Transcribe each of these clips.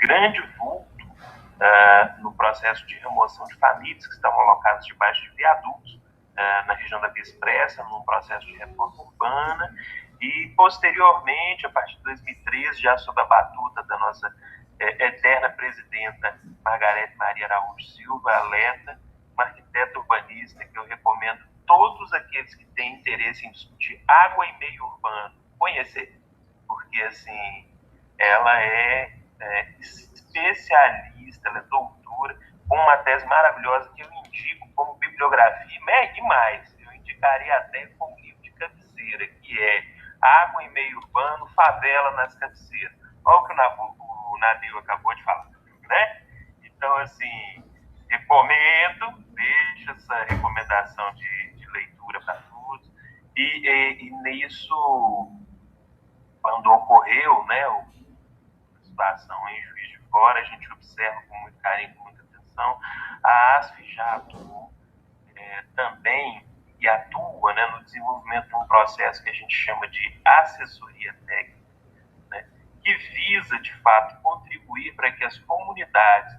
grande vulto no processo de remoção de famílias que estavam alocadas debaixo de viadutos na região da Via Expressa, num processo de reforma urbana, e posteriormente, a partir de 2013, já sob a batuta da nossa eterna presidenta Margarete Maria Araújo Silva, Aleta, uma arquiteta urbanista que eu recomendo todos aqueles que têm interesse em discutir água e meio urbano conhecer, porque assim ela é especialista, ela é doutora, com uma tese maravilhosa que eu indico como bibliografia, e mais, eu indicaria até como livro de cabeceira, que é Água e Meio Urbano, Favela nas Cabeceiras. Olha o que o Nabil acabou de falar, né? Então, assim, recomendo, deixo essa recomendação de leitura para todos, e nisso, quando ocorreu, né, a situação em Juiz de Fora, a gente observa com muito carinho, com muita atenção. A ASF já atuou também e atua, né, no desenvolvimento de um processo que a gente chama de assessoria técnica, né, que visa, de fato, contribuir para que as comunidades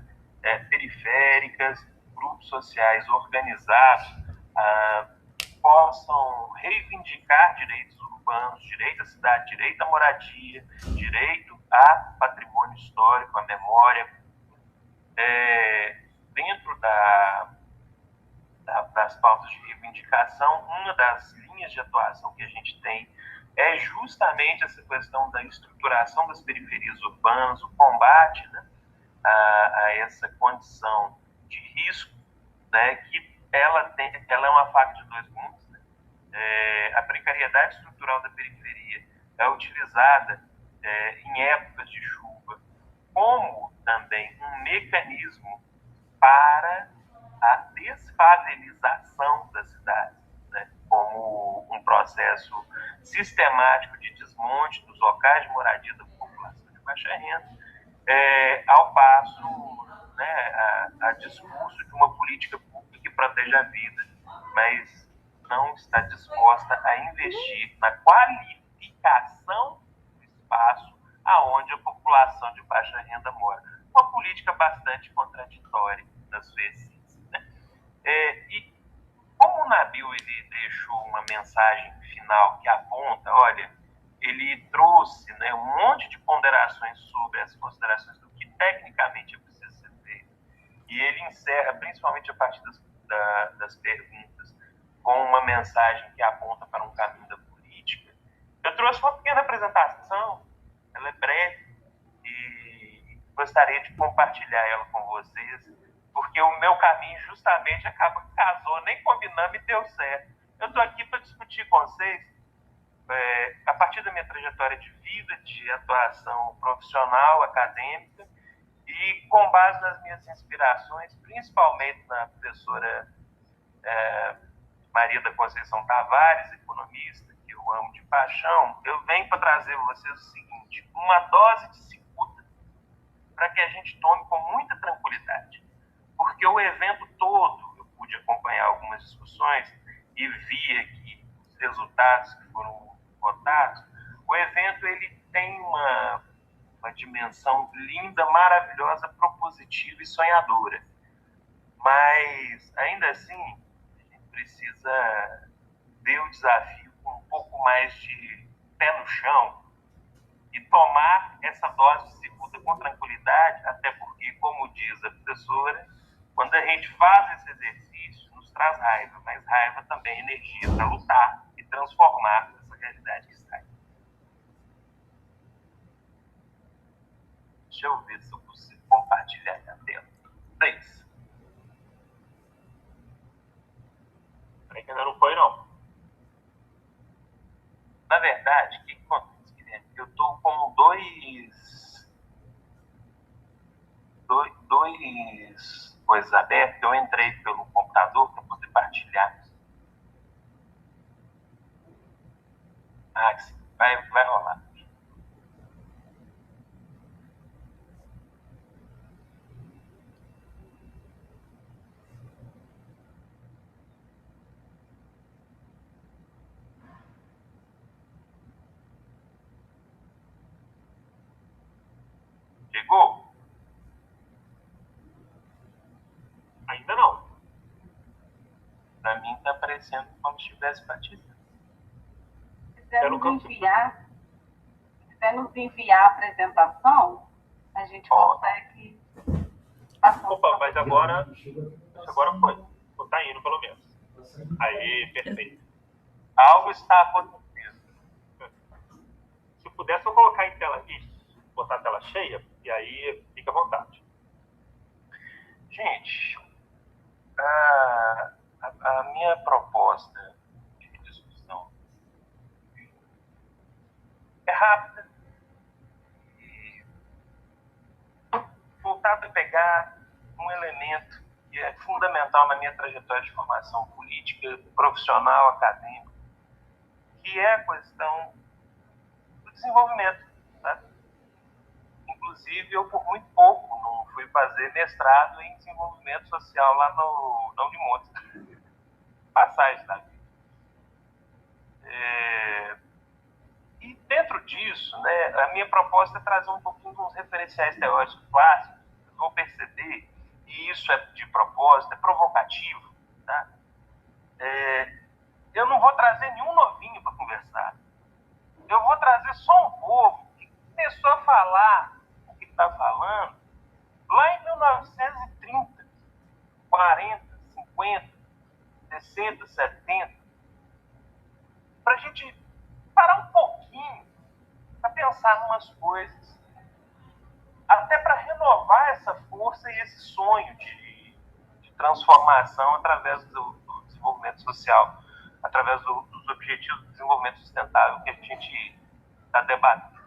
periféricas, grupos sociais organizados, possam reivindicar direitos urbanos, direito à cidade, direito à moradia, direito a patrimônio histórico, à memória, dentro das pautas de reivindicação. Uma das linhas de atuação que a gente tem é justamente essa questão da estruturação das periferias urbanas, o combate, né, a essa condição de risco, né, que ela é uma faca de dois gumes. Né? A precariedade estrutural da periferia é utilizada em épocas de chuva como também um mecanismo para a desfavelização das cidades, né? Como um processo sistemático de desmonte dos locais de moradia da população de baixa renda, ao passo, né, a discurso de uma política pública que protege a vida, mas não está disposta a investir na qualificação do espaço aonde a população de baixa renda mora. Uma política bastante contraditória na sua essência, né? E como o Nabil ele deixou uma mensagem final que aponta, olha, ele trouxe, né, um monte de ponderações sobre as considerações do que tecnicamente é preciso ser feito, e ele encerra, principalmente a partir das perguntas, com uma mensagem que aponta para um caminho da política. Eu trouxe uma pequena apresentação, ela é breve, e gostaria de compartilhar ela com vocês, porque o meu caminho justamente casou, nem combinando e deu certo. Eu estou aqui para discutir com vocês, a partir da minha trajetória de vida, de atuação profissional, acadêmica, e com base nas minhas inspirações, principalmente na professora Maria da Conceição Tavares, economista, que eu amo de paixão, eu venho para trazer a vocês o seguinte: uma dose de cicuta, para que a gente tome com muita tranquilidade. Porque o evento todo, eu pude acompanhar algumas discussões e vi aqui os resultados que foram votados. O evento ele tem uma dimensão linda, maravilhosa, propositiva e sonhadora. Mas, ainda assim, a gente precisa ver o desafio com um pouco mais de pé no chão e tomar essa dose de cicuta com tranquilidade, até porque, como diz a professora, quando a gente faz esse exercício, nos traz raiva, mas raiva também é energia para lutar e transformar essa realidade que está aí. Deixa eu ver se eu consigo compartilhar a tela. 3. Peraí que ainda não foi, não. Na verdade, o que acontece, Guilherme? Eu estou com dois coisas abertas. Eu entrei pelo computador para poder partilhar. Sim, vai rolar. Chegou? Ainda não. Para mim está parecendo como se estivesse batido. Se quiser nos enviar a apresentação, a gente consegue. Opa, mas agora foi. Está indo, pelo menos. Aí, perfeito. Algo está acontecendo. Se puder só colocar em tela isso, botar a tela cheia, e aí fica à vontade. Gente, a minha proposta de discussão é rápida e voltada a pegar um elemento que é fundamental na minha trajetória de formação política, profissional, acadêmica, que é a questão do desenvolvimento. Tá? Inclusive, eu por muito pouco não fui fazer mestrado em desenvolvimento social lá na Unimontes. Passagem da vida. E dentro disso, né, a minha proposta é trazer um pouquinho de uns referenciais teóricos clássicos. Vocês vão perceber, e isso é de propósito, é provocativo. Tá? Eu não vou trazer nenhum novinho para conversar. Eu vou trazer só um povo que começou a falar o que está falando lá em 1930, 40, 50, 60, 70, para a gente parar um pouquinho para pensar em umas coisas, até para renovar essa força e esse sonho de transformação através do desenvolvimento social, através dos objetivos do desenvolvimento sustentável que a gente está debatendo.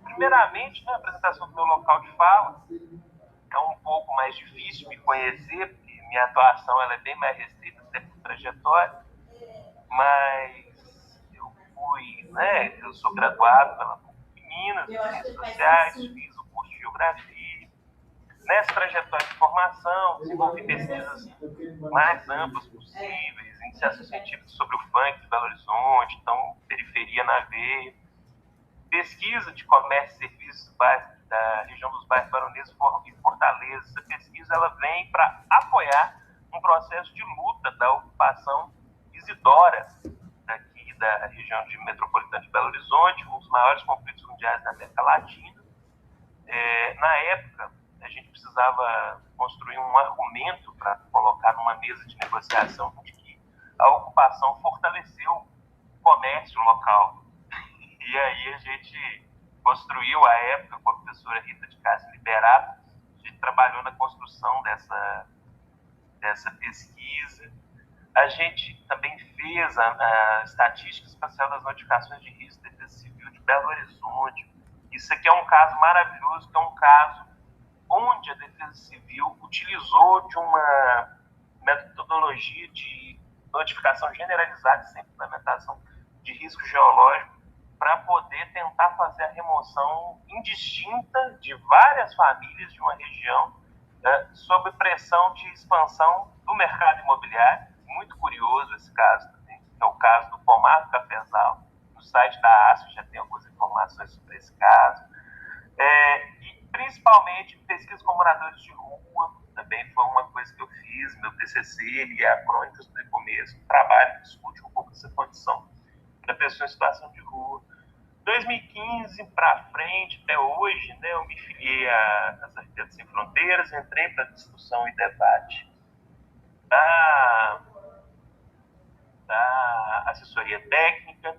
Primeiramente, né, a apresentação do meu local de fala é um pouco mais difícil me conhecer, porque minha atuação ela é bem mais restrita até por trajetória, mas eu sou graduado pela PUC de Minas, em Ciências Sociais, fiz o curso de Geografia. Nessa trajetória de formação, desenvolvi pesquisas mais amplas possíveis, iniciações científicas sobre o funk de Belo Horizonte, então, periferia na veia, pesquisa de comércio e serviços da região dos bairros Baronesa e Fortaleza. Essa pesquisa ela vem para apoiar um processo de luta da ocupação Isidora, daqui da região metropolitana de Belo Horizonte, um dos maiores conflitos mundiais da América Latina. Na época, a gente precisava construir um argumento para colocar numa mesa de negociação de que a ocupação fortaleceu o comércio local. E aí a gente construiu, à época, com a professora Rita de Castro Liberato, a gente trabalhou na construção dessa pesquisa. A gente também fez a estatística espacial das notificações de risco de defesa civil de Belo Horizonte. Isso aqui é um caso maravilhoso, que é um caso onde a Defesa Civil utilizou de uma metodologia de notificação generalizada sem implementação de risco geológico para poder tentar fazer a remoção indistinta de várias famílias de uma região sob pressão de expansão do mercado imobiliário. Muito curioso esse caso também, que é o caso do Pomar do Cafezal. No site da ASF já tem algumas informações sobre esse caso. E principalmente pesquisa com moradores de rua, também foi uma coisa que eu fiz, meu TCC, ele é a crônica do começo, um trabalho que discute um pouco essa condição da pessoa em situação de rua. 2015 para frente, até hoje, né, eu me filiei às Arquitetos Sem Fronteiras, entrei para discussão e debate da assessoria técnica.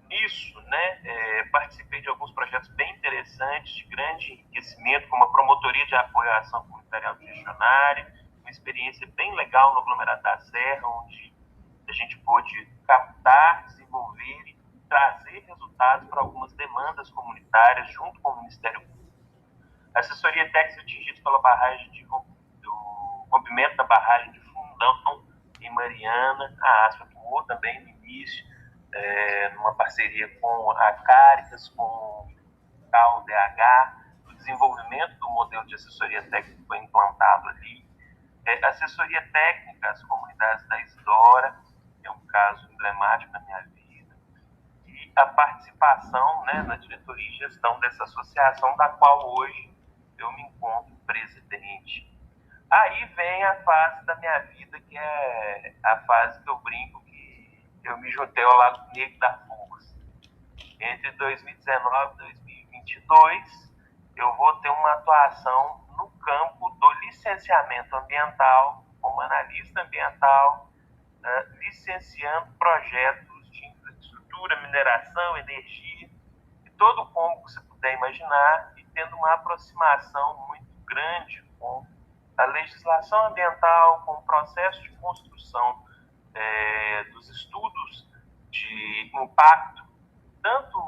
Nisso, né, participei de alguns projetos bem interessantes, de grande enriquecimento, como a promotoria de apoio à ação comunitária gestionária, uma experiência bem legal no aglomerado da Serra, onde a gente pôde captar, desenvolver e trazer resultados para algumas demandas comunitárias junto com o Ministério Público. A assessoria técnica atingida pela barragem do rompimento da barragem de Fundão em Mariana, a ASP atuou também no início, numa parceria com a Caritas, com o CAUDH, o desenvolvimento do modelo de assessoria técnica foi implantado ali. Assessoria técnica às comunidades da Isidora, é um caso emblemático da minha vida, e a participação, né, na diretoria e gestão dessa associação, da qual hoje eu me encontro presidente. Aí vem a fase da minha vida, que é a fase que eu brinco que eu me juntei ao lado negro da força. Entre 2019 e 2022, eu vou ter uma atuação no campo do licenciamento ambiental, como analista ambiental, licenciando projetos de infraestrutura, mineração, energia, e todo o combo que você puder imaginar, e tendo uma aproximação muito grande com a legislação ambiental, com o processo de construção dos estudos de impacto, tanto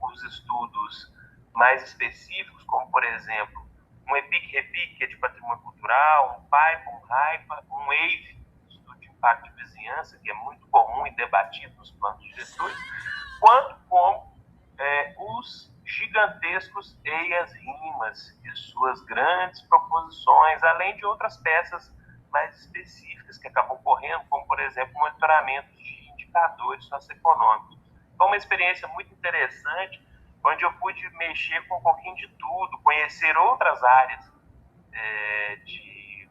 os estudos mais específicos, como, por exemplo, um EPIC-REPIC, que é de patrimônio cultural, um PAIPA, um RAIPA, um WAVE, estudo de impacto de vizinhança, que é muito comum e debatido nos planos diretores, quanto como os gigantescos EIAS-RIMAS e suas grandes proposições, além de outras peças mais específicas que acabam ocorrendo, como, por exemplo, monitoramento de indicadores socioeconômicos. Foi uma experiência muito interessante, onde eu pude mexer com um pouquinho de tudo, conhecer outras áreas de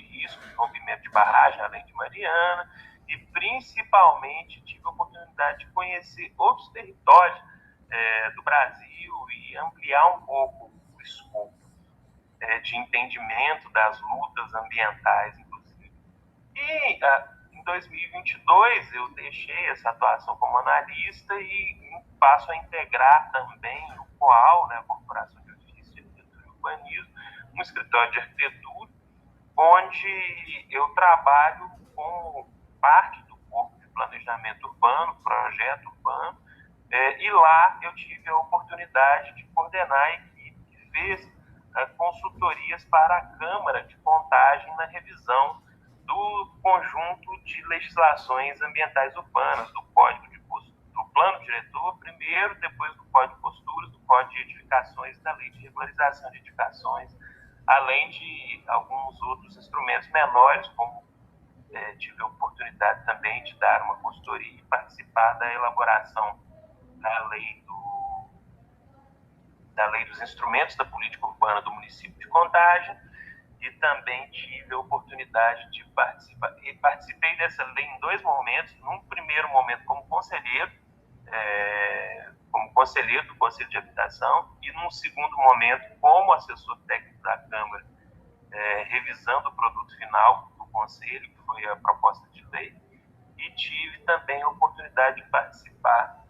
risco de rompimento de barragem, além de Mariana, e principalmente tive a oportunidade de conhecer outros territórios do Brasil e ampliar um pouco o escopo de entendimento das lutas ambientais, inclusive. E em 2022 eu deixei essa atuação como analista e passo a integrar também o COAL, né, a Corporação de Justiça, Arquitetura e Urbanismo, um escritório de arquitetura, onde eu trabalho como parte do corpo de planejamento urbano, projeto urbano, e lá eu tive a oportunidade de coordenar a equipe que fez consultorias para a Câmara de Contagem na revisão do conjunto de legislações ambientais urbanas, do Plano Diretor primeiro, depois do Código de Posturas, do Código de Edificações e da Lei de Regularização de Edificações, além de alguns outros instrumentos menores, como tive a oportunidade também de dar uma consultoria e participar da elaboração da lei dos instrumentos da política urbana do município de Contagem, e também tive a oportunidade de participei dessa lei em dois momentos. Num primeiro momento como conselheiro do Conselho de Habitação, e num segundo momento como assessor técnico da Câmara, revisando o produto final do Conselho, que foi a proposta de lei, e tive também a oportunidade de participar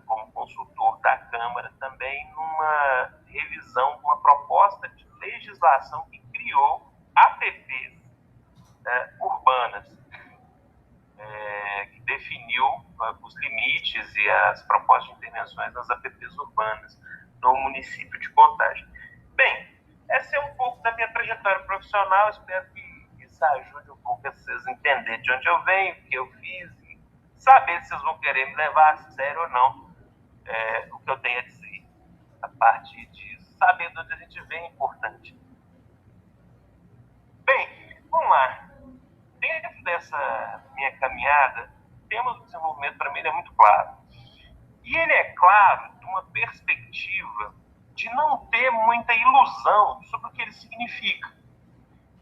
como consultor da Câmara também numa revisão de uma proposta de legislação que criou APPs urbanas, que definiu os limites e as propostas de intervenções nas APPs urbanas no município de Contagem. Bem, essa é um pouco da minha trajetória profissional. Espero que isso ajude um pouco a vocês entenderem de onde eu venho, o que eu fiz, e saber se vocês vão querer me levar a sério ou não o que eu tenho a dizer. A partir disso, saber de onde a gente vem é importante. Bem, vamos lá. Dentro dessa minha caminhada, o tema do desenvolvimento para mim é muito claro. E ele é claro de uma perspectiva de não ter muita ilusão sobre o que ele significa.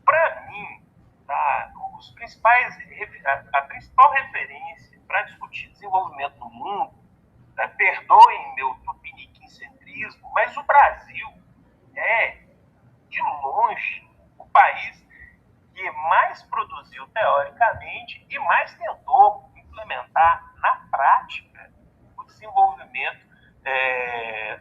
Para mim, a principal referência para discutir desenvolvimento no mundo, perdoem meu tupiniquim-centrismo, mas o Brasil é, de longe, o país que mais produziu teoricamente e mais tentou implementar na prática o desenvolvimento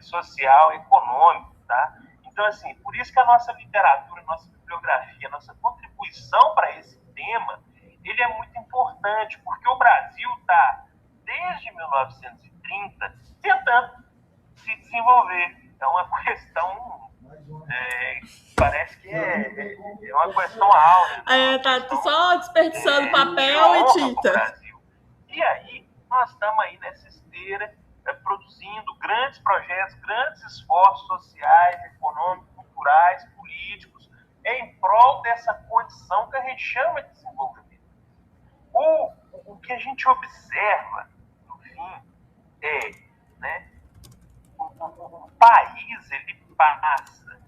social e econômico, tá? Então, assim, por isso que a nossa literatura, a nossa bibliografia, a nossa contribuição para esse tema, ele é muito importante, porque o Brasil está, desde 1930, tentando se desenvolver. É uma questão... parece que é uma questão áurea. Tá só desperdiçando papel e tinta. E aí, nós estamos aí nessa esteira, produzindo grandes projetos, grandes esforços sociais, econômicos, culturais, políticos, em prol dessa condição que a gente chama de desenvolvimento. O que a gente observa, no fim, passa,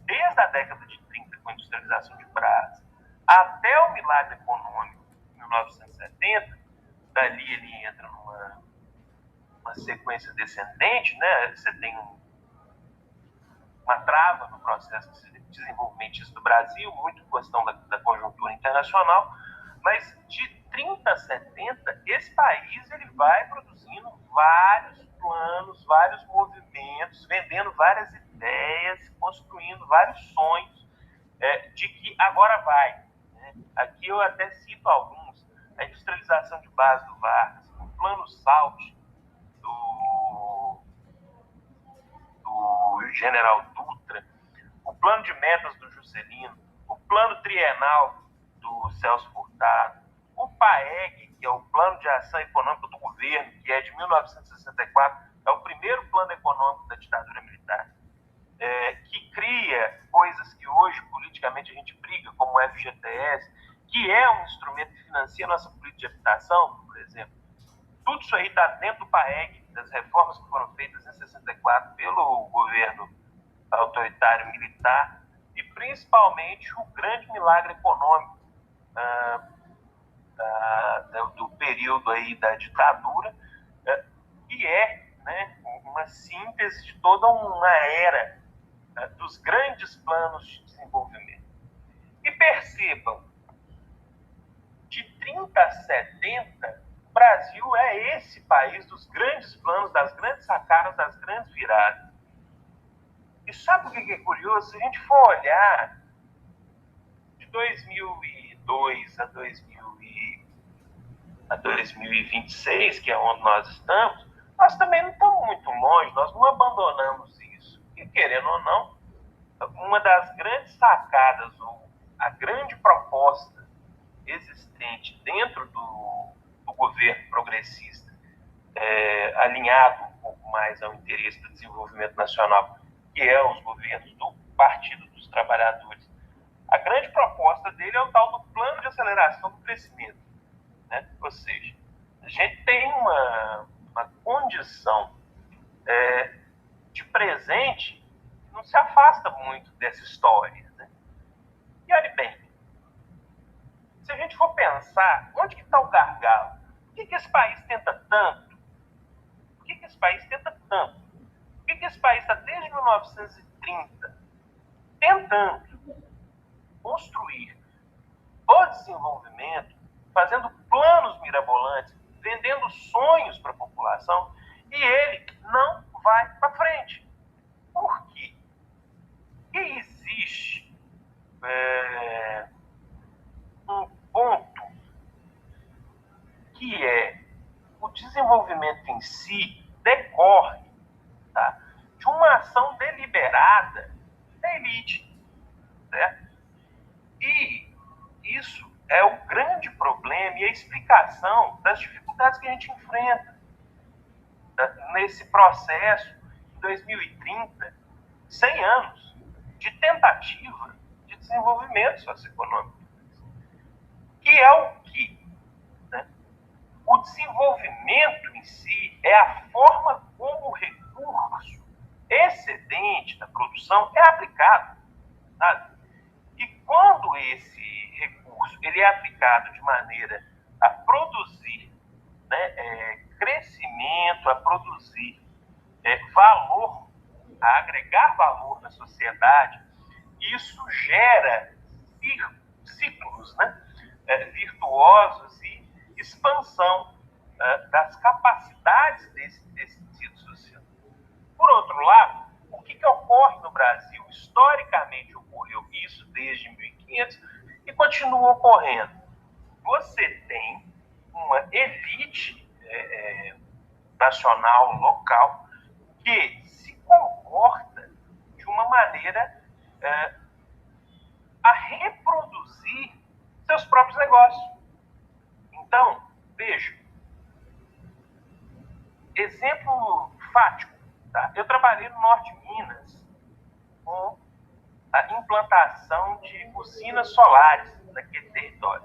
desde a década de 30, com a industrialização de Brás, até o milagre econômico, em 1970, dali ele entra numa sequência descendente, né? Você tem uma trava no processo desenvolvimentista do Brasil, muito questão da conjuntura internacional, mas de 30 a 70, esse país ele vai produzindo vários planos, vários movimentos, vendendo várias ideias, construindo vários sonhos de que agora vai. Né? Aqui eu até cito alguns: a industrialização de base do Vargas, o plano SALT do General Dutra, o plano de metas do Juscelino, o plano trienal do Celso Furtado, o PAEG, que é o Plano de Ação Econômica do Governo, que é de 1964, é o primeiro plano econômico da ditadura militar, que cria coisas que hoje politicamente a gente briga, como o FGTS, que é um instrumento que financia a nossa política de habitação, por exemplo. Tudo isso aí está dentro do PAEG, das reformas que foram feitas em 64 pelo governo autoritário militar, e principalmente o grande milagre econômico do período aí da ditadura, que é, né, uma síntese de toda uma era dos grandes planos de desenvolvimento. E percebam, de 30 a 70, o Brasil é esse país dos grandes planos, das grandes sacadas, das grandes viradas. E sabe o que é curioso? Se a gente for olhar de 2002 a 2026, que é onde nós estamos, nós também não estamos muito longe, nós não abandonamos isso. E, querendo ou não, uma das grandes sacadas, ou a grande proposta existente dentro do governo progressista, alinhado um pouco mais ao interesse do desenvolvimento nacional, que é os governos do Partido dos Trabalhadores, a grande proposta dele é o tal do plano de aceleração do crescimento. Né? Ou seja, a gente tem uma condição de presente que não se afasta muito dessa história. Né? E olhe bem, se a gente for pensar, onde que está o gargalo? Por que esse país tenta tanto? Por que esse país tenta tanto? Por que esse país está desde 1930 tentando construir o desenvolvimento, fazendo planos mirabolantes, vendendo sonhos para a população, e ele não vai para frente? Por quê? E existe um ponto que é o desenvolvimento em si decorre, tá, de uma ação deliberada da elite, certo? E isso é o grande problema e a explicação das dificuldades que a gente enfrenta nesse processo, em 2030, 100 anos de tentativa de desenvolvimento socioeconômico. Que é o que? Né? O desenvolvimento em si é a forma como o recurso excedente da produção é aplicado. Sabe? E quando esse recurso ele é aplicado de maneira a produzir, né, crescimento, a produzir valor, a agregar valor na sociedade, isso gera ciclos, né, virtuosos e expansão das capacidades desse tecido social. Por outro lado, o que ocorre no Brasil? Historicamente ocorreu isso desde 1500 e continua ocorrendo. Você tem uma elite nacional, local, que se comporta de uma maneira a reproduzir seus próprios negócios. Então, veja, exemplo fático, tá? Eu trabalhei no norte de Minas com a implantação de usinas solares naquele território.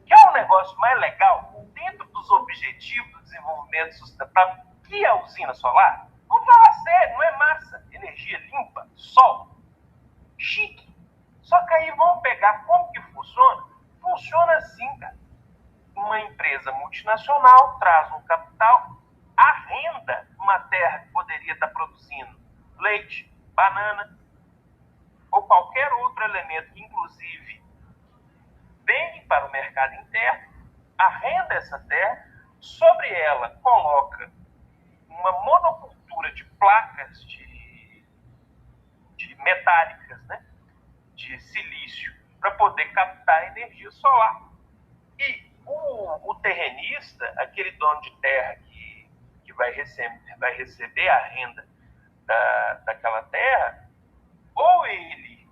Que é um negócio mais legal dentro dos objetivos do desenvolvimento sustentável que a usina solar? Vamos falar sério, não é massa. E energia limpa, sol, chique. Só que aí vamos pegar como que funciona? Funciona assim, cara. Uma empresa multinacional traz um capital, arrenda uma terra que poderia estar produzindo leite, banana ou qualquer outro elemento que, inclusive, vem para o mercado interno, arrenda essa terra, sobre ela coloca uma monocultura de placas de metálicas, né, de silício, para poder captar energia solar. E o terrenista, aquele dono de terra que vai receber a renda daquela terra, ou ele,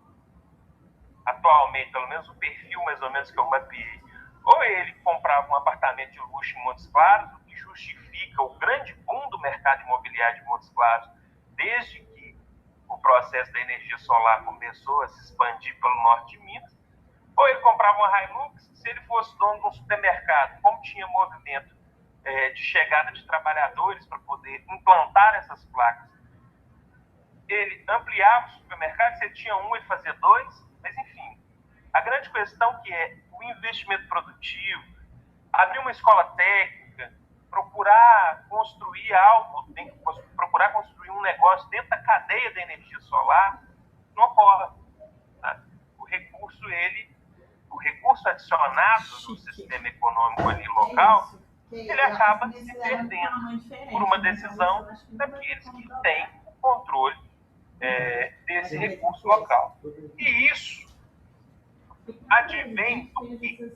atualmente, pelo menos o perfil mais ou menos que eu mapeei, ou ele comprava um apartamento de luxo em Montes Claros, o que justifica o grande boom do mercado imobiliário de Montes Claros, desde que o processo da energia solar começou a se expandir pelo norte de Minas, ou ele comprava uma Hilux. Se ele fosse dono de um supermercado, como tinha movimento de chegada de trabalhadores para poder implantar essas placas, ele ampliava o supermercado. Se ele tinha um, ele fazia dois. Mas, enfim, a grande questão que é o investimento produtivo, abrir uma escola técnica, procurar construir algo, procurar construir um negócio dentro da cadeia da energia solar, não ocorre. Tá? O recurso adicionado no sistema econômico ali local, ele acaba se perdendo por uma decisão daqueles que têm o controle desse recurso local. E isso advém do quê?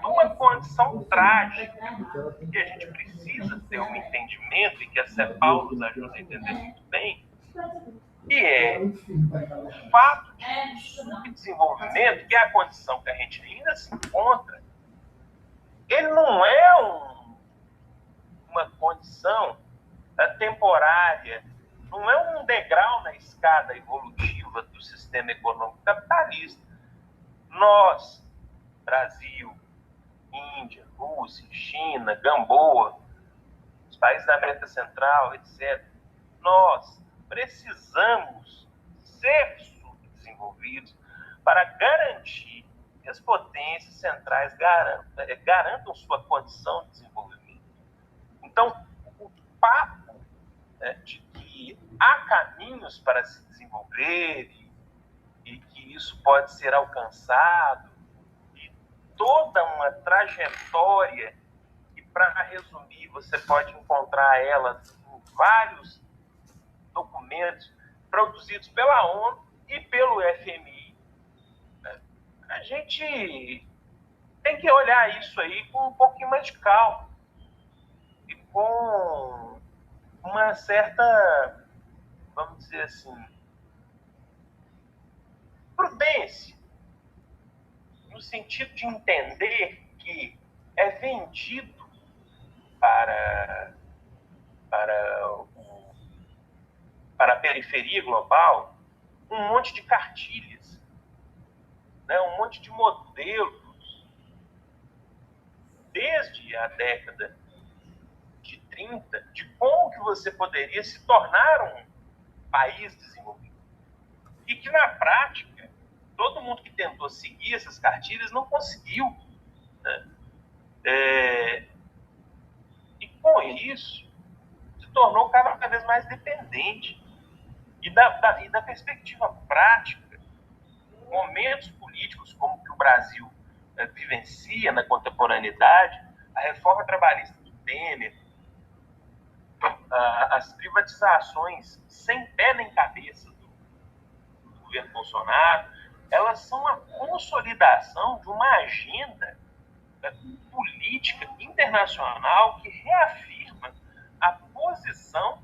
Numa condição trágica, que a gente precisa ter um entendimento, e que a CEPAL nos ajuda a entender muito bem, que é o fato de subdesenvolvimento, que é a condição que a gente ainda se encontra, ele não é uma condição temporária, não é um degrau na escada evolutiva do sistema econômico capitalista. Nós, Brasil, Índia, Rússia, China, Gamboa, os países da América Central, etc., nós precisamos ser subdesenvolvidos para garantir que as potências centrais garantam sua condição de desenvolvimento. Então, o papo de que há caminhos para se desenvolver e que isso pode ser alcançado, e toda uma trajetória, e para resumir, você pode encontrar ela em vários documentos produzidos pela ONU e pelo FMI. A gente tem que olhar isso aí com um pouquinho mais de calma e com uma certa, vamos dizer assim, prudência, no sentido de entender que é vendido para a periferia global um monte de cartilhas, né, um monte de modelos, desde a década de 30, de como que você poderia se tornar um país desenvolvido. E que, na prática, todo mundo que tentou seguir essas cartilhas não conseguiu. Né? E, com isso, se tornou cada vez mais dependente. E da perspectiva prática, momentos políticos como que o Brasil vivencia na contemporaneidade, a reforma trabalhista do Temer, as privatizações sem pé nem cabeça do governo Bolsonaro, elas são a consolidação de uma agenda política internacional que reafirma a posição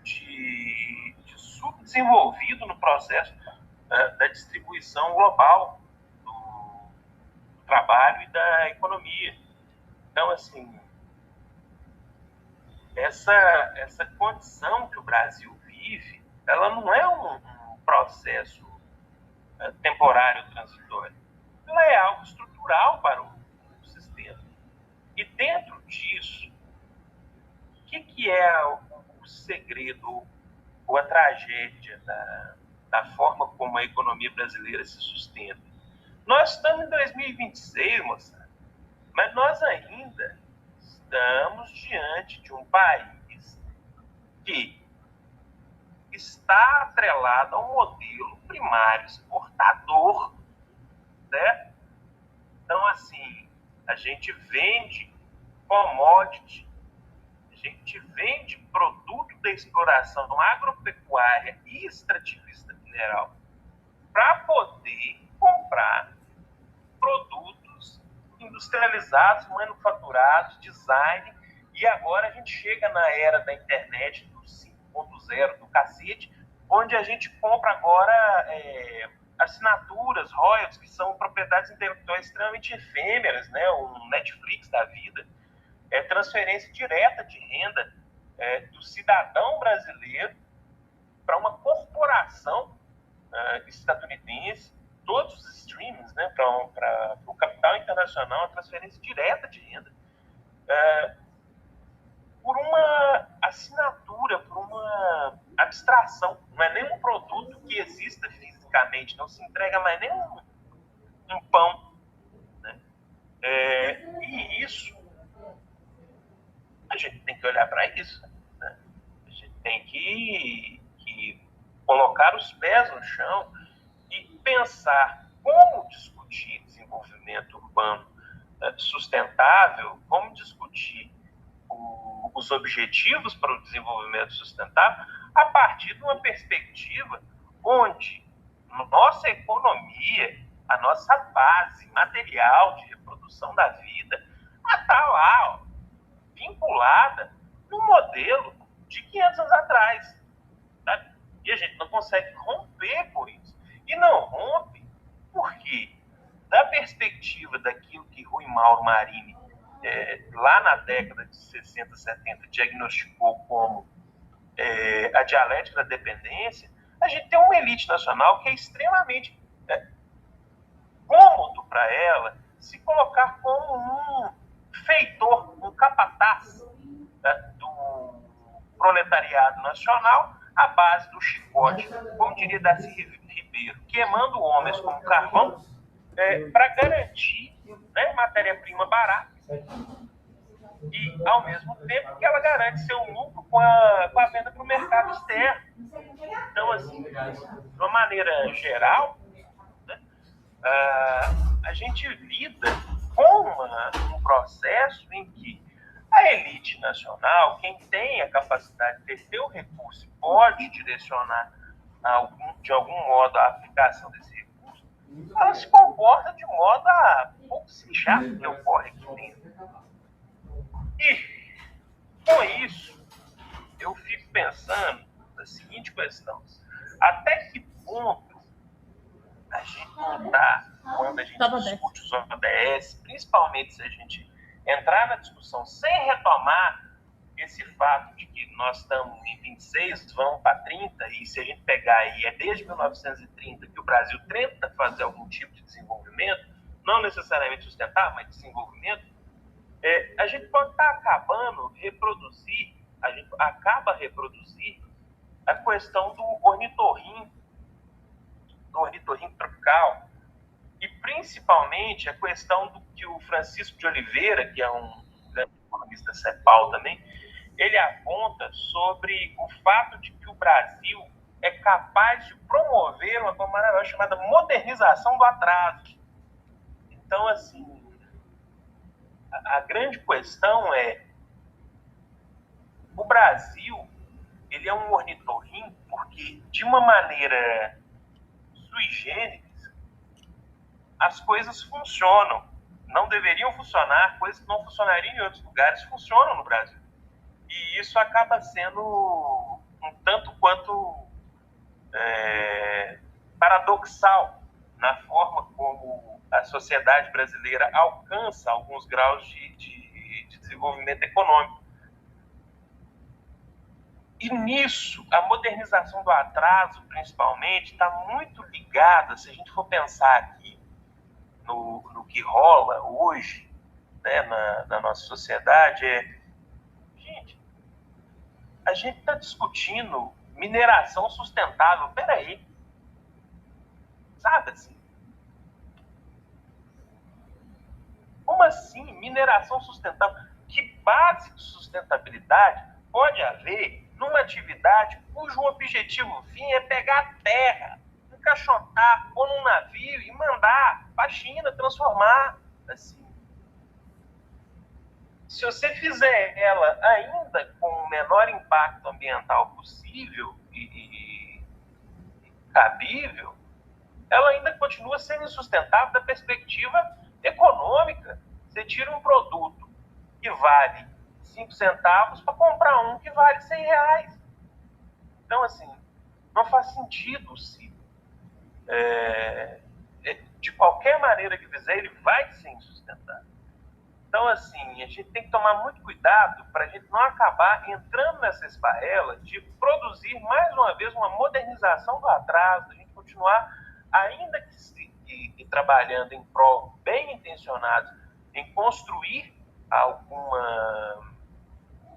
de subdesenvolvido no processo da distribuição global do trabalho e da economia. Então, assim, essa condição que o Brasil vive, ela não é um processo temporário, transitório. Ela é algo estrutural para o sistema. E dentro disso, o que é o segredo, ou a tragédia da forma como a economia brasileira se sustenta. Nós estamos em 2026, moçada, mas nós ainda estamos diante de um país que está atrelado a um modelo primário exportador, né? Então, assim, a gente vende commodity, a gente vende produto da exploração agropecuária e extrativista mineral para poder comprar produtos industrializados, manufaturados, design, e agora a gente chega na era da internet do 5.0, do cacete, onde a gente compra agora assinaturas, royalties, que são propriedades intelectuais extremamente efêmeras, né? Um Netflix da vida, transferência direta de renda do cidadão brasileiro para uma corporação estadunidense, todos os streamings, né, para o capital internacional, a transferência direta de renda, por uma assinatura, por uma abstração. Não é nem um produto que exista fisicamente, não se entrega mais nem um pão. Né? E isso, a gente tem que olhar para isso. Né? A gente tem que colocar os pés no chão e pensar como discutir desenvolvimento urbano sustentável, como discutir os objetivos para o desenvolvimento sustentável a partir de uma perspectiva onde nossa economia, a nossa base material de reprodução da vida, está lá, vinculada no modelo de 500 anos atrás. Tá? E a gente não consegue romper com isso. E não rompe porque, da perspectiva daquilo que Rui Mauro Marini, lá na década de 60, 70, diagnosticou como a dialética da dependência, a gente tem uma elite nacional que é extremamente cômodo para ela se colocar como um feitor, um capataz do proletariado nacional à base do chicote, como diria Darcy Ribeiro, queimando homens como carvão para garantir matéria-prima barata e, ao mesmo tempo, que ela garante seu lucro com a venda para o mercado externo. Então, assim, de uma maneira geral, né, a gente lida com um processo em que a elite nacional, quem tem a capacidade de ter o recurso, pode direcionar de algum modo a aplicação desse recurso, ela se comporta de modo a boxejar o que ocorre aqui dentro. E, com isso, eu fico pensando na seguinte questão: até que ponto a gente não está, quando a gente discute os ODS, principalmente se a gente entrar na discussão sem retomar esse fato de que nós estamos em 26, vamos para 30, e se a gente pegar aí, é desde 1930 que o Brasil tenta fazer algum tipo de desenvolvimento, não necessariamente sustentável, mas desenvolvimento, a gente pode estar a gente acaba reproduzir a questão do ornitorrinco tropical, e principalmente a questão do que o Francisco de Oliveira, que é um grande economista CEPAL também, ele aponta sobre o fato de que o Brasil é capaz de promover uma coisa chamada modernização do atraso. Então, assim, a grande questão o Brasil, ele é um ornitorrinco porque, de uma maneira sui generis, as coisas funcionam. Não deveriam funcionar, coisas que não funcionariam em outros lugares funcionam no Brasil. E isso acaba sendo um tanto quanto paradoxal na forma como a sociedade brasileira alcança alguns graus de desenvolvimento econômico. E nisso, a modernização do atraso, principalmente, está muito ligada, se a gente for pensar aqui no que rola hoje, né, na nossa sociedade, gente, a gente está discutindo mineração sustentável. Peraí. Sabe assim? Como assim mineração sustentável? Que base de sustentabilidade pode haver numa atividade cujo objetivo fim é pegar a terra, encaixotar, pôr num navio e mandar para a China transformar? Assim, se você fizer ela ainda com o menor impacto ambiental possível e cabível, ela ainda continua sendo insustentável da perspectiva econômica. Você tira um produto que vale 5 centavos para comprar um que vale 100 reais. Então, assim, não faz sentido se de qualquer maneira que fizer, ele vai ser insustentável. Então, assim, a gente tem que tomar muito cuidado para a gente não acabar entrando nessa esparrela de produzir, mais uma vez, uma modernização do atraso, a gente continuar, ainda que trabalhando em prol bem intencionados, em construir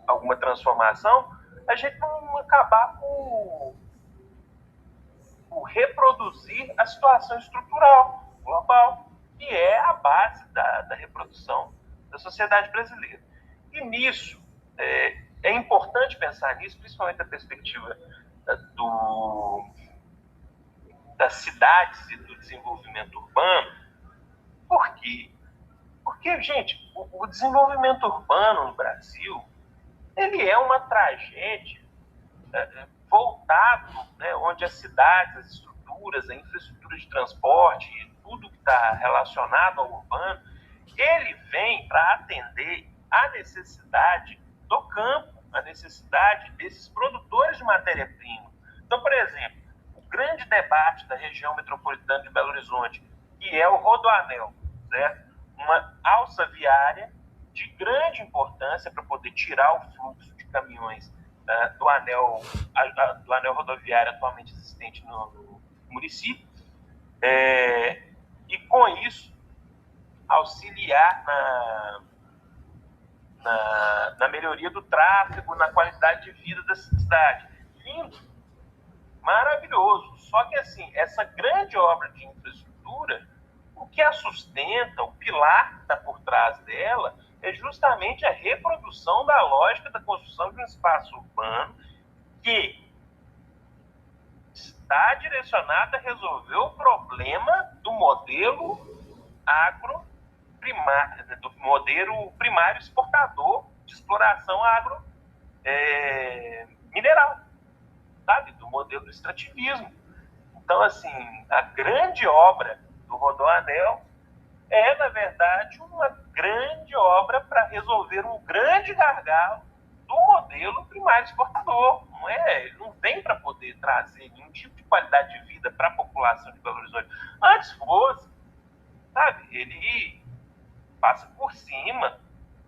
alguma transformação, a gente não acabar por reproduzir a situação estrutural global, que é a base da reprodução da sociedade brasileira. E nisso, é importante pensar nisso, principalmente da perspectiva das cidades e do desenvolvimento urbano. Por quê? Porque, gente, o desenvolvimento urbano no Brasil, ele é uma tragédia voltado, né, onde as cidades, as estruturas, a infraestrutura de transporte, tudo que está relacionado ao urbano, ele vem para atender a necessidade do campo, a necessidade desses produtores de matéria-prima. Então, por exemplo, o grande debate da região metropolitana de Belo Horizonte, que é o Rodoanel, certo? Uma alça viária de grande importância para poder tirar o fluxo de caminhões do anel rodoviário atualmente existente no município, e com isso auxiliar na melhoria do tráfego, na qualidade de vida da cidade. Lindo, maravilhoso. Só que, assim, essa grande obra de infraestrutura, o que a sustenta, o pilar que está por trás dela, é justamente a reprodução da lógica da construção de um espaço urbano que está direcionado a resolver o problema do modelo do modelo primário exportador de exploração mineral, sabe? Do modelo do extrativismo. Então, assim, a grande obra do Rodoanel é, na verdade, uma grande obra para resolver um grande gargalo do modelo primário exportador. Não é? Ele não vem para poder trazer nenhum tipo de qualidade de vida para a população de Belo Horizonte. Antes fosse, sabe? Ele passa por cima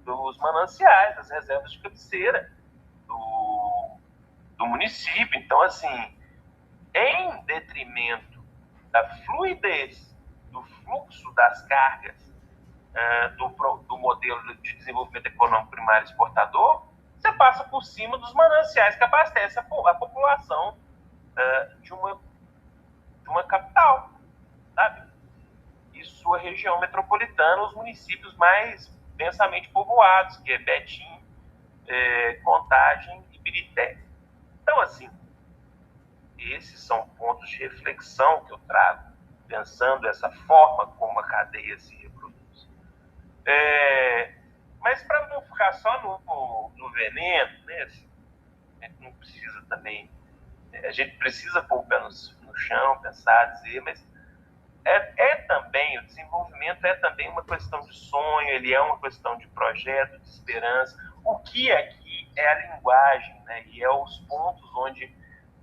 dos mananciais, das reservas de cabeceira do município. Então, assim, em detrimento da fluidez do fluxo das cargas do modelo de desenvolvimento econômico primário exportador, você passa por cima dos mananciais que abastecem a população de uma capital, sabe? E sua região metropolitana, os municípios mais densamente povoados, que é Betim, Contagem e Birité. Então, assim, esses são pontos de reflexão que eu trago, pensando essa forma como a cadeia se reproduz. Mas para não ficar só no veneno, né, a gente não precisa também, a gente precisa pôr o pé no chão, pensar, dizer, mas também, o desenvolvimento é também uma questão de sonho, ele é uma questão de projeto, de esperança. O que aqui é a linguagem, né, e é os pontos onde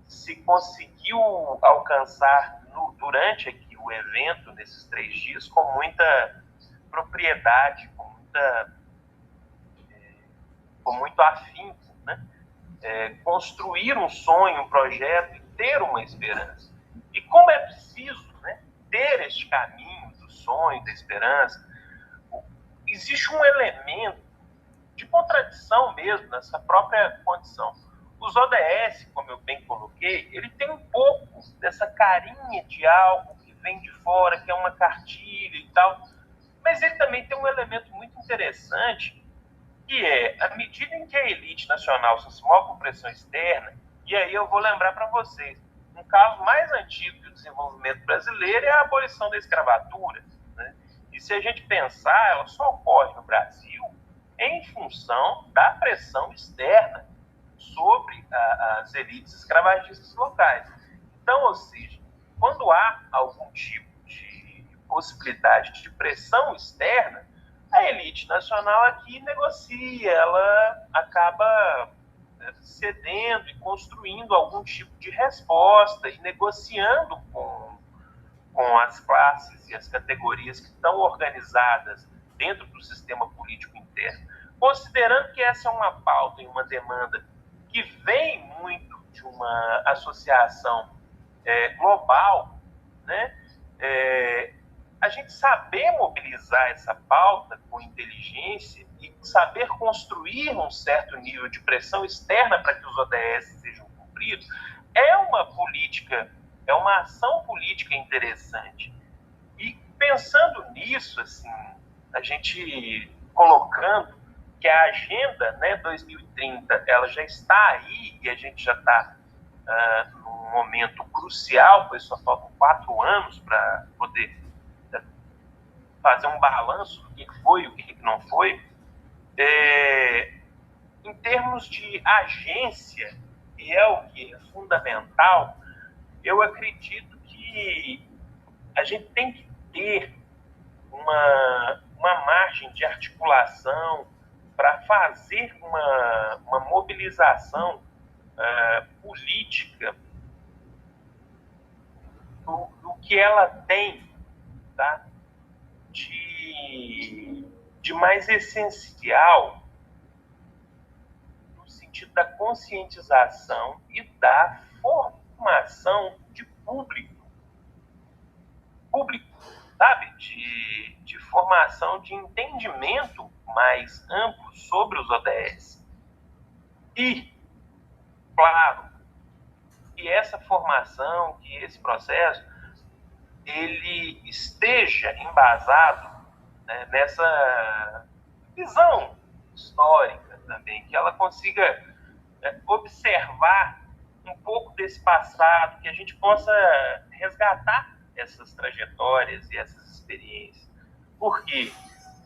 se conseguiu alcançar durante aqui o evento, nesses 3 dias, com muita propriedade, com muito afinco, né? Construir um sonho, um projeto e ter uma esperança. E como é preciso, né, ter este caminho do sonho, da esperança, existe um elemento de contradição mesmo nessa própria condição. Os ODS, como eu bem coloquei, ele tem um pouco dessa carinha de algo que vem de fora, que é uma cartilha e tal, mas ele também tem um elemento muito interessante, que é, à medida em que a elite nacional se move com pressão externa, e aí eu vou lembrar para vocês, um caso mais antigo do desenvolvimento brasileiro é a abolição da escravatura, né? E se a gente pensar, ela só ocorre no Brasil em função da pressão externa sobre as elites escravagistas locais. Então, ou seja, quando há algum tipo de possibilidade de pressão externa, a elite nacional aqui negocia, ela acaba cedendo e construindo algum tipo de resposta e negociando com as classes e as categorias que estão organizadas dentro do sistema político interno. Considerando que essa é uma pauta e uma demanda que vem muito de uma associação global, né? A gente saber mobilizar essa pauta com inteligência e saber construir um certo nível de pressão externa para que os ODS sejam cumpridos é uma política, é uma ação política interessante. E pensando nisso, assim, a gente colocando que a agenda, né, 2030, ela já está aí e a gente já está num momento crucial, pois só faltam 4 anos para poder fazer um balanço do que foi e o que não foi. Em termos de agência, que é o que é fundamental, eu acredito que a gente tem que ter uma margem de articulação para fazer uma mobilização política do que ela tem, tá? de mais essencial no sentido da conscientização e da formação de público, sabe? De formação de entendimento mais amplo sobre os ODS. E, claro, que essa formação, que esse processo, ele esteja embasado, né, nessa visão histórica também, que ela consiga observar um pouco desse passado, que a gente possa resgatar essas trajetórias e essas experiências. Porque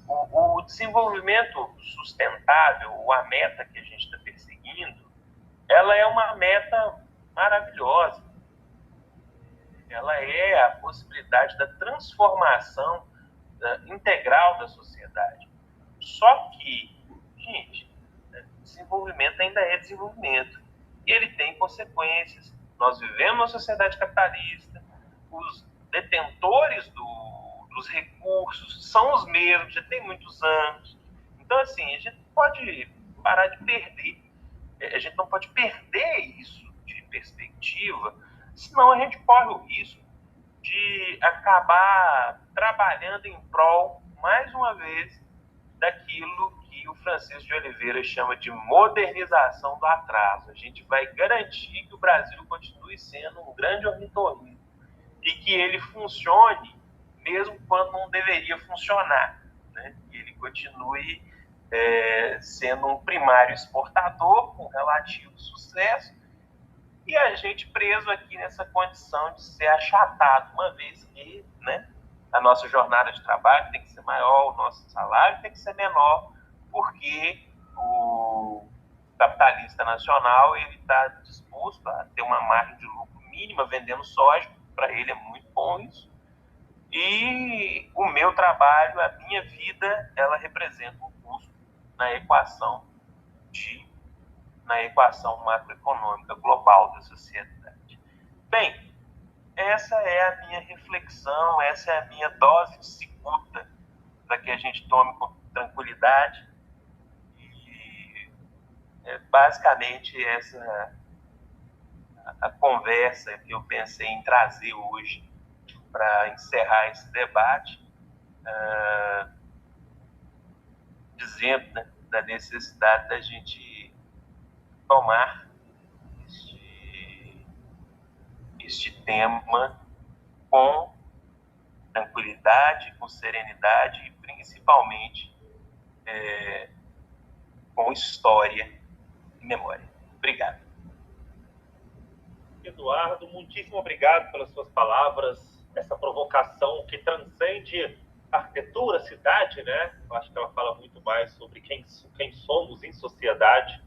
o desenvolvimento sustentável, a meta que a gente está perseguindo, ela é uma meta maravilhosa. Ela é a possibilidade da transformação integral da sociedade. Só que, gente, desenvolvimento ainda é desenvolvimento. E ele tem consequências. Nós vivemos numa sociedade capitalista, os detentores dos recursos são os mesmos, já tem muitos anos. Então, assim, a gente pode parar de perder. A gente não pode perder isso de perspectiva, senão a gente corre o risco de acabar trabalhando em prol, mais uma vez, daquilo que o Francisco de Oliveira chama de modernização do atraso. A gente vai garantir que o Brasil continue sendo um grande ornitorrinco e que ele funcione mesmo quando não deveria funcionar, né? Que ele continue sendo um primário exportador com relativo sucesso, e a gente preso aqui nessa condição de ser achatado, uma vez que, né, a nossa jornada de trabalho tem que ser maior, o nosso salário tem que ser menor, porque o capitalista nacional ele está disposto a ter uma margem de lucro mínima vendendo soja, para ele é muito bom isso, e o meu trabalho, a minha vida, ela representa um custo na equação macroeconômica global da sociedade. Bem, essa é a minha reflexão, essa é a minha dose de cicuta para que a gente tome com tranquilidade. E basicamente essa a conversa que eu pensei em trazer hoje para encerrar esse debate, dizendo, né, da necessidade da gente tomar este tema com tranquilidade, com serenidade e principalmente com história e memória. Obrigado. Eduardo, muitíssimo obrigado pelas suas palavras, essa provocação que transcende a arquitetura, a cidade, né? Eu acho que ela fala muito mais sobre quem somos em sociedade.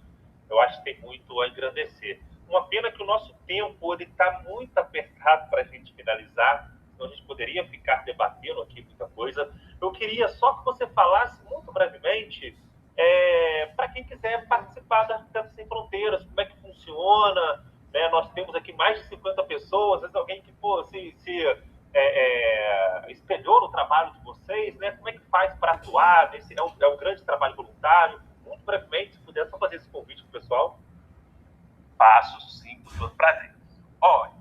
Eu acho que tem muito a engrandecer. Uma pena que o nosso tempo está muito apertado para a gente finalizar, então a gente poderia ficar debatendo aqui muita coisa. Eu queria só que você falasse muito brevemente para quem quiser participar da Arquitetos Sem Fronteiras, como é que funciona, né? Nós temos aqui mais de 50 pessoas, às vezes alguém que se espelhou no trabalho de vocês, né? Como é que faz para atuar? É um grande trabalho voluntário. Muito brevemente, se puder só fazer esse convite para o pessoal. Faço sim, com todo prazer. Olha,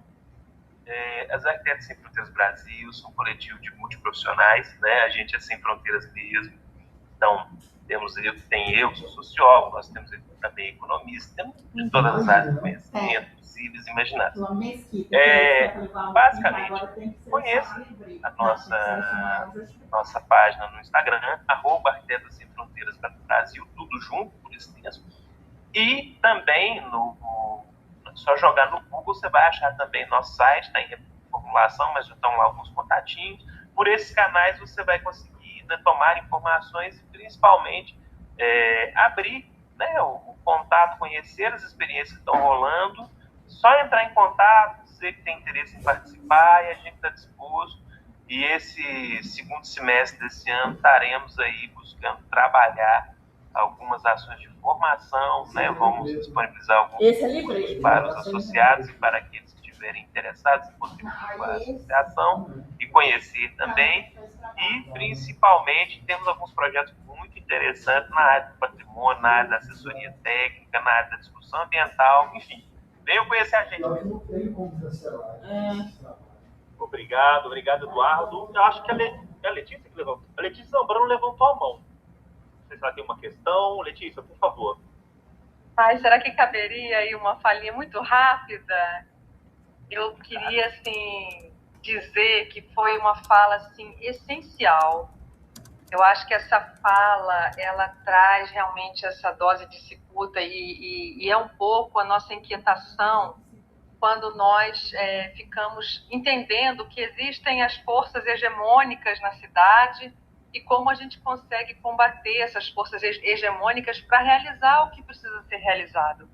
as Arquitetos Sem Fronteiras Brasil são um coletivo de multiprofissionais, né? A gente é sem fronteiras mesmo. Então, tem eu que sou sociólogo, nós temos também economista, temos de todas as áreas do conhecimento possíveis e imagináveis. Basicamente, conheça a nossa página no Instagram, @Arquitetos Sem Fronteiras Brasil, tudo junto, por extenso. E também, só jogar no Google, você vai achar também nosso site, está em reformulação, mas já estão lá alguns contatinhos. Por esses canais você vai conseguir tomar informações e principalmente abrir, né, o contato, conhecer as experiências que estão rolando. Só entrar em contato, dizer que tem interesse em participar e a gente está disposto. E esse segundo semestre desse ano estaremos aí buscando trabalhar algumas ações de formação, né? Vamos disponibilizar alguns cursos para os associados e para aqueles que estiverem interessados em contribuir com a associação e conhecer também. E, principalmente, temos alguns projetos muito interessantes na área do patrimônio, na área da assessoria técnica, na área da discussão ambiental, enfim. Venham conhecer a gente. Obrigado, Eduardo. Eu acho que a Letícia que levantou. A Letícia Zambrano levantou a mão. Não sei se ela tem uma questão. Letícia, por favor. Será que caberia aí uma falinha muito rápida? Eu queria, assim, dizer que foi uma fala, assim, essencial. Eu acho que essa fala, ela traz realmente essa dose de cicuta e é um pouco a nossa inquietação quando nós ficamos entendendo que existem as forças hegemônicas na cidade e como a gente consegue combater essas forças hegemônicas para realizar o que precisa ser realizado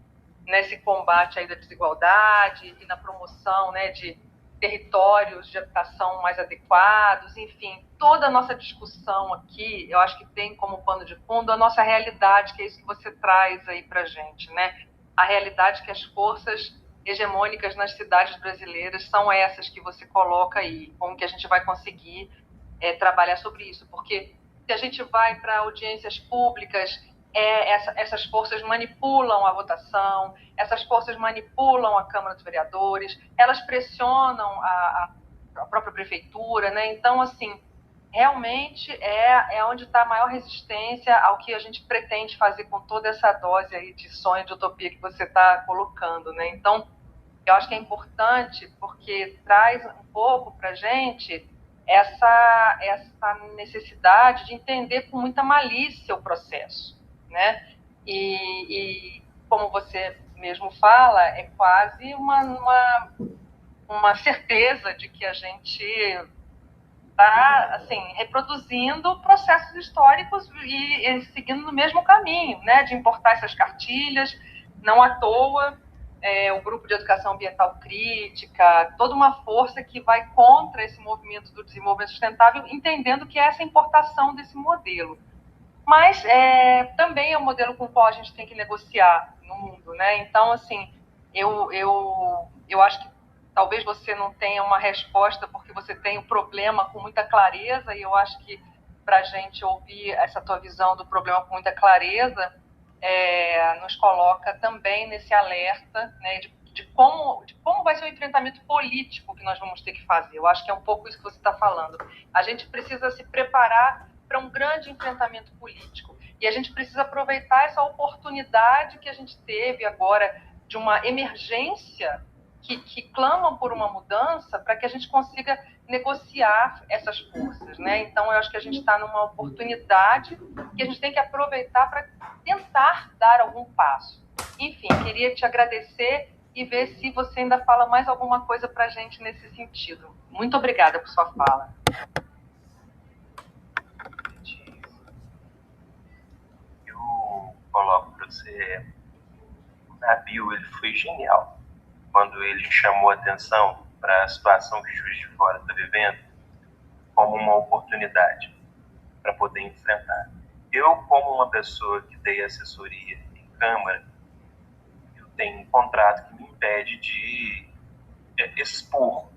nesse combate aí da desigualdade e na promoção, né, de territórios de habitação mais adequados, enfim, toda a nossa discussão aqui, eu acho que tem como pano de fundo a nossa realidade, que é isso que você traz aí para a gente, né? A realidade que as forças hegemônicas nas cidades brasileiras são essas que você coloca aí, como que a gente vai conseguir trabalhar sobre isso, porque se a gente vai para audiências públicas, essas forças manipulam a votação, essas forças manipulam a Câmara dos Vereadores, elas pressionam a própria prefeitura, né? Então, assim, realmente é onde está a maior resistência ao que a gente pretende fazer com toda essa dose aí de sonho, de utopia que você está colocando, né? Então, eu acho que é importante porque traz um pouco para a gente essa necessidade de entender com muita malícia o processo, né? E como você mesmo fala, é quase uma certeza de que a gente está, assim, reproduzindo processos históricos e seguindo no mesmo caminho, né? De importar essas cartilhas, não à toa. O Grupo de Educação Ambiental Crítica, toda uma força que vai contra esse movimento do desenvolvimento sustentável, entendendo que é essa importação desse modelo. Mas também é um modelo com o qual a gente tem que negociar no mundo, né? Então, assim, eu acho que talvez você não tenha uma resposta porque você tem o problema com muita clareza, e eu acho que para a gente ouvir essa tua visão do problema com muita clareza, nos coloca também nesse alerta, né, de como vai ser o enfrentamento político que nós vamos ter que fazer. Eu acho que é um pouco isso que você está falando. A gente precisa se preparar para um grande enfrentamento político. E a gente precisa aproveitar essa oportunidade que a gente teve agora de uma emergência que clamam por uma mudança para que a gente consiga negociar essas forças, né? Então, eu acho que a gente está numa oportunidade que a gente tem que aproveitar para tentar dar algum passo. Enfim, queria te agradecer e ver se você ainda fala mais alguma coisa para a gente nesse sentido. Muito obrigada por sua fala. Eu coloco para você, o Nabil, ele foi genial quando ele chamou a atenção para a situação que Juiz de Fora está vivendo como uma oportunidade para poder enfrentar. Eu, como uma pessoa que dei assessoria em Câmara, eu tenho um contrato que me impede de expor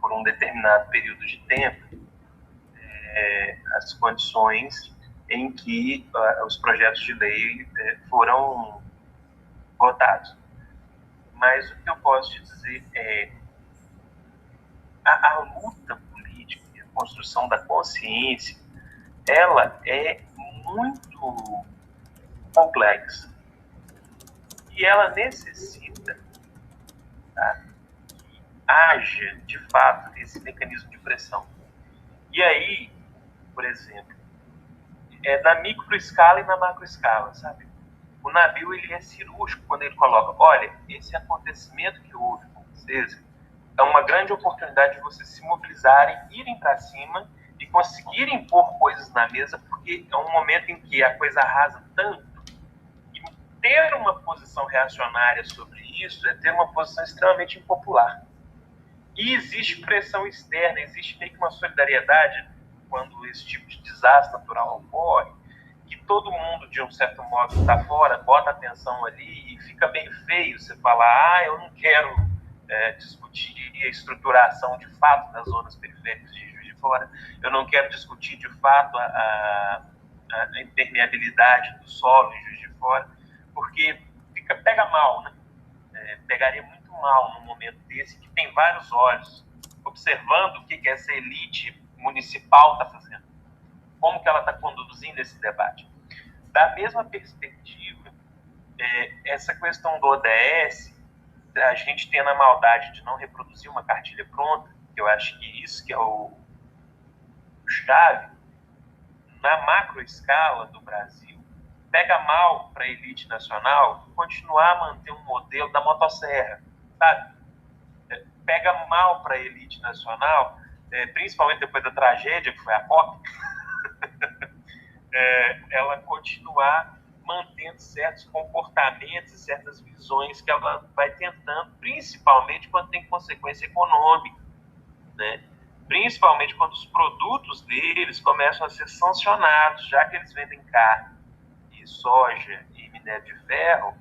por um determinado período de tempo as condições em que os projetos de lei foram votados. Mas o que eu posso te dizer é a luta política, a construção da consciência, ela é muito complexa e ela necessita, tá, que haja de fato esse mecanismo de pressão. E aí, por exemplo, na microescala e na macroescala, sabe? O Nabil, ele é cirúrgico quando ele coloca, olha, esse acontecimento que houve com vocês é uma grande oportunidade de vocês se mobilizarem, irem para cima e conseguirem pôr coisas na mesa, porque é um momento em que a coisa arrasa tanto, e ter uma posição reacionária sobre isso é ter uma posição extremamente impopular. E existe pressão externa, existe meio que uma solidariedade quando esse tipo de desastre natural ocorre, que todo mundo, de um certo modo, está fora, bota atenção ali e fica meio feio você falar, eu não quero discutir a estruturação de fato das zonas periféricas de Juiz de Fora, eu não quero discutir de fato a impermeabilidade do solo em Juiz de Fora, porque pega mal, né? Pegaria muito mal num momento desse, que tem vários olhos observando o que essa elite municipal está fazendo, como que ela está conduzindo esse debate. Da mesma perspectiva, essa questão do ODS, a gente tem a maldade de não reproduzir uma cartilha pronta, que eu acho que isso que é o chave, na macroescala do Brasil, pega mal para a elite nacional continuar a manter um modelo da motosserra, sabe? Pega mal para a elite nacional, principalmente depois da tragédia que foi a COP, ela continuar mantendo certos comportamentos e certas visões que ela vai tentando, principalmente quando tem consequência econômica, né? Principalmente quando os produtos deles começam a ser sancionados, já que eles vendem carne e soja e minério de ferro,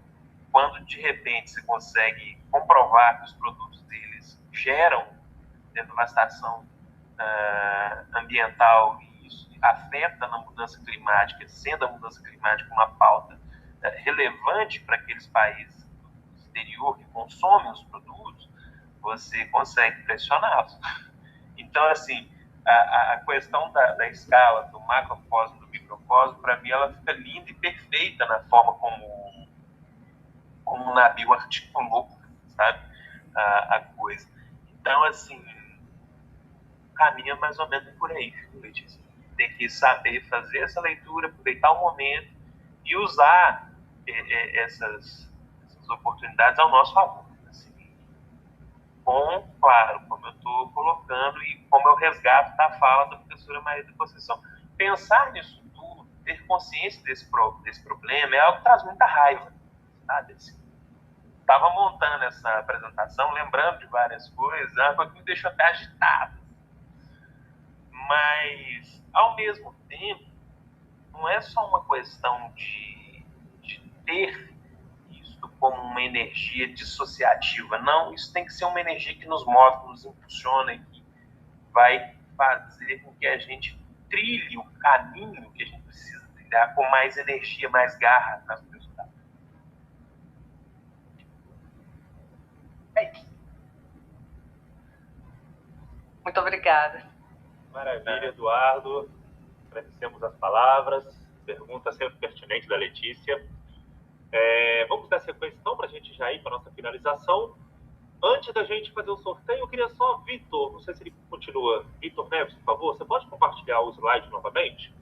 quando de repente você consegue comprovar que os produtos deles geram devastação ambiental e isso afeta na mudança climática, sendo a mudança climática uma pauta relevante para aqueles países do exterior que consomem os produtos, você consegue pressioná-los. Então, assim, a questão da escala, do macrocosmo, do microcosmo, para mim, ela fica linda e perfeita na forma como o Nabil articulou, sabe, a coisa. Então, assim, caminha mais ou menos por aí, Letícia. Tem que saber fazer essa leitura, aproveitar o momento e usar essas oportunidades ao nosso favor. Assim, claro, como eu estou colocando e como eu resgato da fala da professora Maria da Conceição. Pensar nisso tudo, ter consciência desse problema é algo que traz muita raiva, sabe? Estava montando essa apresentação, lembrando de várias coisas, uma coisa que me deixou até agitado. Mas, ao mesmo tempo, não é só uma questão de ter isso como uma energia dissociativa. Não, isso tem que ser uma energia que nos move, que nos impulsiona e que vai fazer com que a gente trilhe o caminho que a gente precisa trilhar com mais energia, mais garra nas coisas. Muito obrigada. Maravilha, Eduardo. Agradecemos as palavras, pergunta sempre pertinente da Letícia. Vamos dar sequência, então, para a gente já ir para a nossa finalização. Antes da gente fazer o sorteio, eu queria só, Vitor, não sei se ele continua. Vitor Neves, por favor, você pode compartilhar o slide novamente?